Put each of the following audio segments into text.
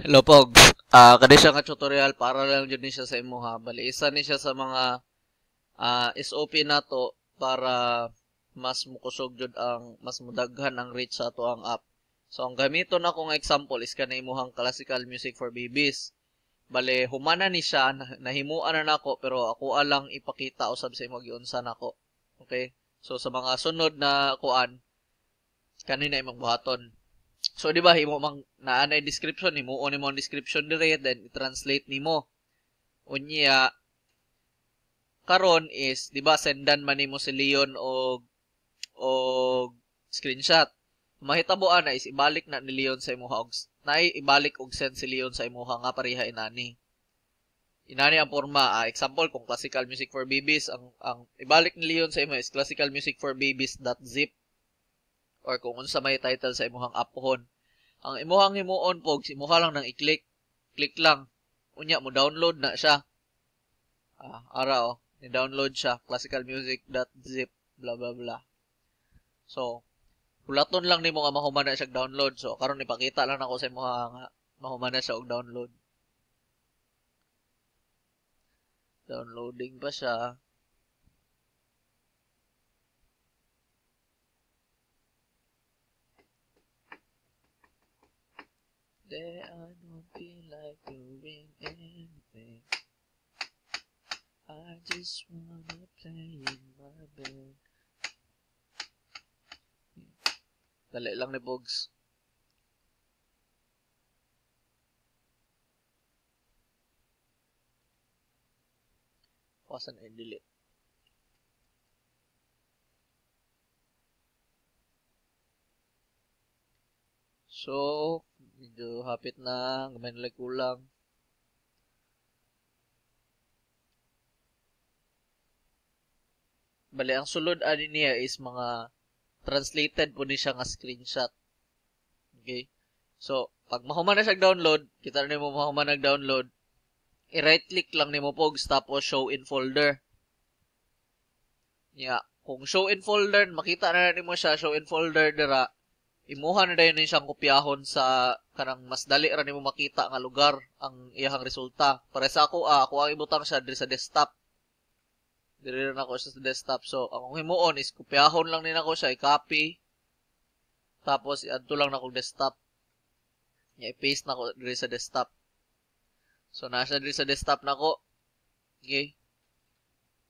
Hello, Pogs. Kani siya nga tutorial para lang dyan ni siya sa imo ha. Bali, isa ni siya sa mga SOP nato para mas mukusog jud ang mas mudaghan ang reach sa ato ang app. So, ang gamiton ako nga example is kanay imuhang classical music for babies. Bale, humana ni siya, nahimuan na nako pero ako alang ipakita usab sa imo giunsa nako. Okay? So, sa mga sunod na kuan, kanina imong buhaton. So di ba himo mang naanay description nimo o nimo ang description dire then i-translate nimo. Unya karon is di ba sendan man nimo si Leon og screenshot. Mahitaboan na is ibalik na ni Leon sa imong og nay ibalik og send si Leon sa imong nga pareha inani. Inani ang forma, example kung classical music for babies ang ibalik ni Leon sa imo is classical music for babies.zip or kung unsa may title sa imong app pohon. Ang imuhang himuon pogs, imuha lang nang i-click. Click lang. Unya mo download na siya. Ni-download siya. Classicalmusic.zip blah blah blah. So, hulaton lang nimo nga mahuman na siya download. So, karon ipakita lang nako sa imuha nga mahuman na siya og download. Downloading pa siya. Day I don't feel like doing anything. I just wanna play in my bed. Dali lang ni Pogs. Pasan na i-delete. So, medyo hapit na, gamay nila kulang. Bali, ang sulod ani niya is mga translated po ni siya nga screenshot. Okay? So, pag mahuman na siya download, kita na mo mahuman nag-download, i-right click lang ni mo Pogs tapos show in folder. Yeah. Kung show in folder, makita na ni mo siya, show in folder dira, imuha na dayon ni siyang kopyahon sa kanang mas dali ra nimo makita nga lugar ang iyang resulta. Para sa ako ang ibutang siya diri sa desktop. Diri na ako sa desktop. So, akong himuon is kopyahon lang ni nako siya, i-copy. Tapos i-add lang nako desktop. I-paste nako diri sa desktop. So, nasa diri sa desktop nako. Okay?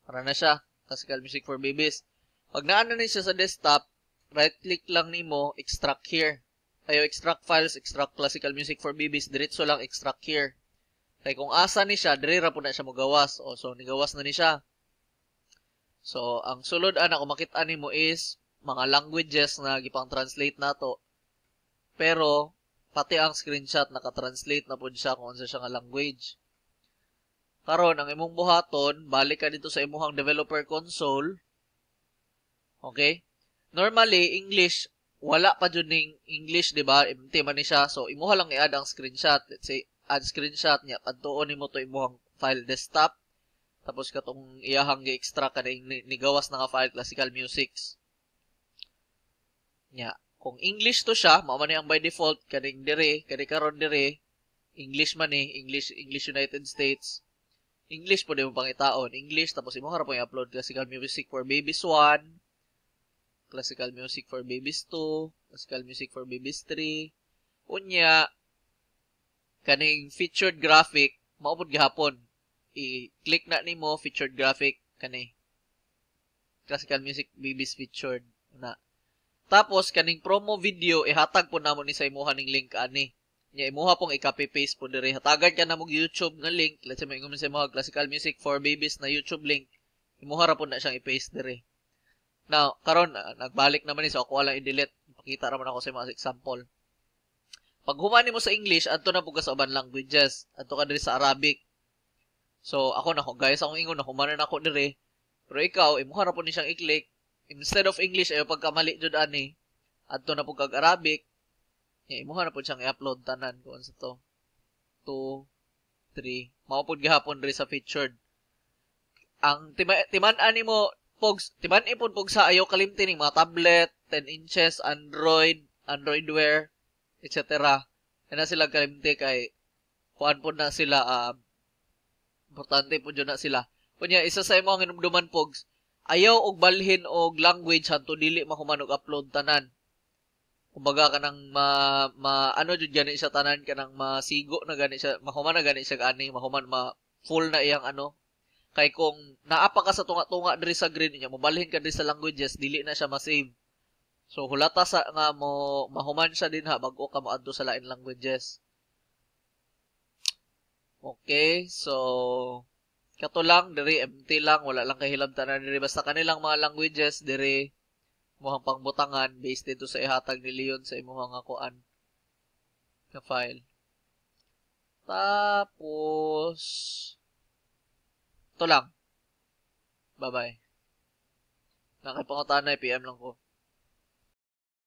Para na siya. Classical music for babies. Pag naana ni siya sa desktop, right-click lang nimo, extract here. Tayo extract files, extract classical music for babies, diretso lang extract here. Kaya kung asa ni siya, dire ra po na siya magawas. So, nigawas na ni siya. So, ang sulod ana kung makita nimo is mga languages na gipang translate nato. Pero pati ang screenshot naka-translate na pud siya kung unsa siya nga language. Karon ang imong buhaton, balik ka dito sa imong developer console. Okay? Normally, English, wala pa dyan ng English, di ba? Empty man ni siya. So, imuha lang i-add ang screenshot. Let's say, add screenshot niya. Pagtuon mo to imuhang file desktop. Tapos katong iyahang gi-extract ka na nigawas na nga file, classical musics. Nya. Kung English to siya, mao man ang by default, kaning dire, karon dire, English man English United States. English po din mo pang itaon. English, tapos imuha ra po i-upload classical music for babies 1. Classical music for babies 2, classical music for babies 3. Unya, kaning featured graphic, maupod gihapon. I-click na nimo featured graphic, kani. Classical music babies featured na. Tapos, kaning promo video, ihatag po namo ni sa imuha ning link ani. Nya, imuha pong i-copy paste po diri. Hatagan ka na mong YouTube nga link. Let's say, maingon sa imuha classical music for babies na YouTube link. Imuha ra po na siyang i-paste diri. Now, karon nagbalik naman ni so ako lang i-delete. Pakita naman ako sa mga example. Pag humani mo sa English, adto na pug sa ubang languages. Adto ka diri sa Arabic. So, ako na guys, akong ingon na humanan ako diri. Pero ikaw, imuha ra po ni siyang i-click. Instead of English, ayo pagkamali jud ani. Adto na pug kag Arabic. Imuha na po siyang i-upload tanan kung sa to. 2 3. Mao pud gihapon diri sa featured. Ang timan-an nimo Pogs, timan ipon pog sa ayaw kalimtin ng mga tablet, 10 inches, Android Wear, etc. Na sila kalimti kay kuan po na sila, importante po dyan na sila. Kunya, isa sa imo ang hinumduman pogs, ayaw og balhin og language hanto dili mahuman og upload tanan. Kumbaga kanang ano jud gani siya tanan kanang masigo na gani siya, mahuman na gani siya ani, mahuman full na iyang ano. Kay kung naapa ka sa tunga-tunga diri sa green niya, mobalhin ka diri sa languages, dili na siya ma-save. So hulata sa nga mo mahuman siya din ha bago ka moadto sa lain languages. Okay, so kato lang diri empty lang, wala lang kahilabtanan diri basta kanilang mga languages diri mohang pangbutangan based dito sa ihatag ni Leon sa imong mga kuan na file. Tapos ito lang. Bye-bye. Nakipangutan na PM lang ko.